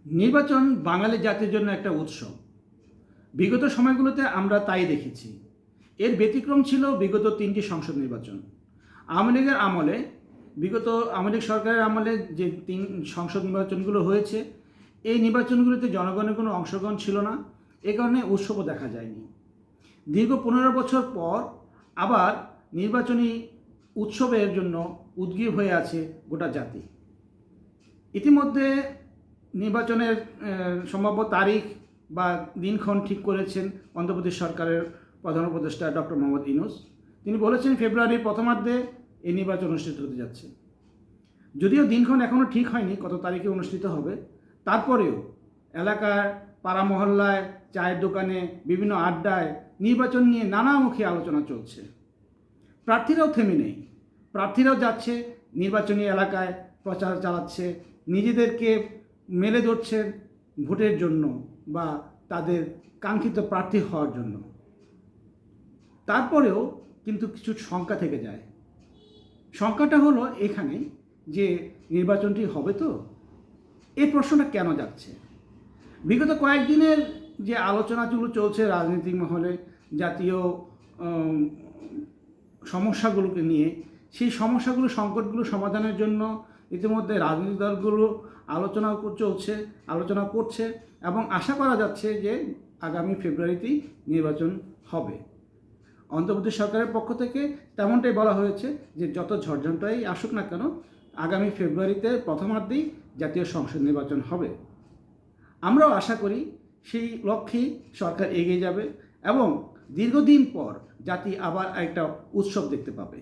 নির্বাচন বাঙালি জাতির জন্য একটা উৎসব। বিগত সময়গুলোতে আমরা তাই দেখেছি। এর ব্যতিক্রম ছিল বিগত ৩টি সংসদ নির্বাচন। আওয়ামী লীগের আমলে, বিগত আওয়ামী লীগ সরকারের আমলে যে ৩ সংসদ নির্বাচনগুলো হয়েছে, এই নির্বাচনগুলোতে জনগণের কোনো অংশগ্রহণ ছিল না। এ কারণে উৎসবও দেখা যায়নি। দীর্ঘ ১৫ বছর পর আবার নির্বাচনী উৎসবের জন্য উদগ্রীব হয়ে আছে গোটা জাতি। ইতিমধ্যে নির্বাচনের সম্ভাব্য তারিখ বা দিনক্ষণ ঠিক করেছেন অন্ধ্রপ্রদেশ সরকারের প্রধান উপদেষ্টা ডক্টর মোহাম্মদ ইউনূস। তিনি বলেছেন ফেব্রুয়ারির প্রথমার্ধে এই নির্বাচন অনুষ্ঠিত হতে যাচ্ছে। যদিও দিনক্ষণ এখনও ঠিক হয়নি কত তারিখে অনুষ্ঠিত হবে, তারপরেও এলাকার পাড়া মহল্লায়, চায়ের দোকানে, বিভিন্ন আড্ডায় নির্বাচন নিয়ে নানামুখী আলোচনা চলছে। প্রার্থীরাও থেমে নেই। প্রার্থীরাও যাচ্ছে নির্বাচনী এলাকায়, প্রচার চালাচ্ছে, নিজেদেরকে মেলে ধরছেন ভোটের জন্য বা তাদের কাঙ্ক্ষিত প্রার্থী হওয়ার জন্য। তারপরেও কিন্তু কিছু শঙ্কা থেকে যায়। শঙ্কাটা হলো এখানে যে নির্বাচনটি হবে তো, এই প্রশ্নটা কেন যাচ্ছে? বিগত কয়েকদিনের যে আলোচনাগুলো চলছে রাজনৈতিক মহলে জাতীয় সমস্যাগুলোকে নিয়ে, সেই সমস্যাগুলো, সংকটগুলো সমাধানের জন্য ইতিমধ্যে রাজনৈতিক দলগুলো আলোচনা করছে এবং আশা করা যাচ্ছে যে আগামী ফেব্রুয়ারিতেই নির্বাচন হবে। অন্ধ্রপ্রদেশ সরকারের পক্ষ থেকে তেমনটাই বলা হয়েছে যে যত ঝড়ঝঞ্ঝাই আসুক না কেন, আগামী ফেব্রুয়ারিতে প্রথমার্ধেই জাতীয় সংসদ নির্বাচন হবে। আমরাও আশা করি সেই লক্ষ্যেই সরকার এগিয়ে যাবে এবং দীর্ঘদিন পর জাতি আবার একটা উৎসব দেখতে পাবে।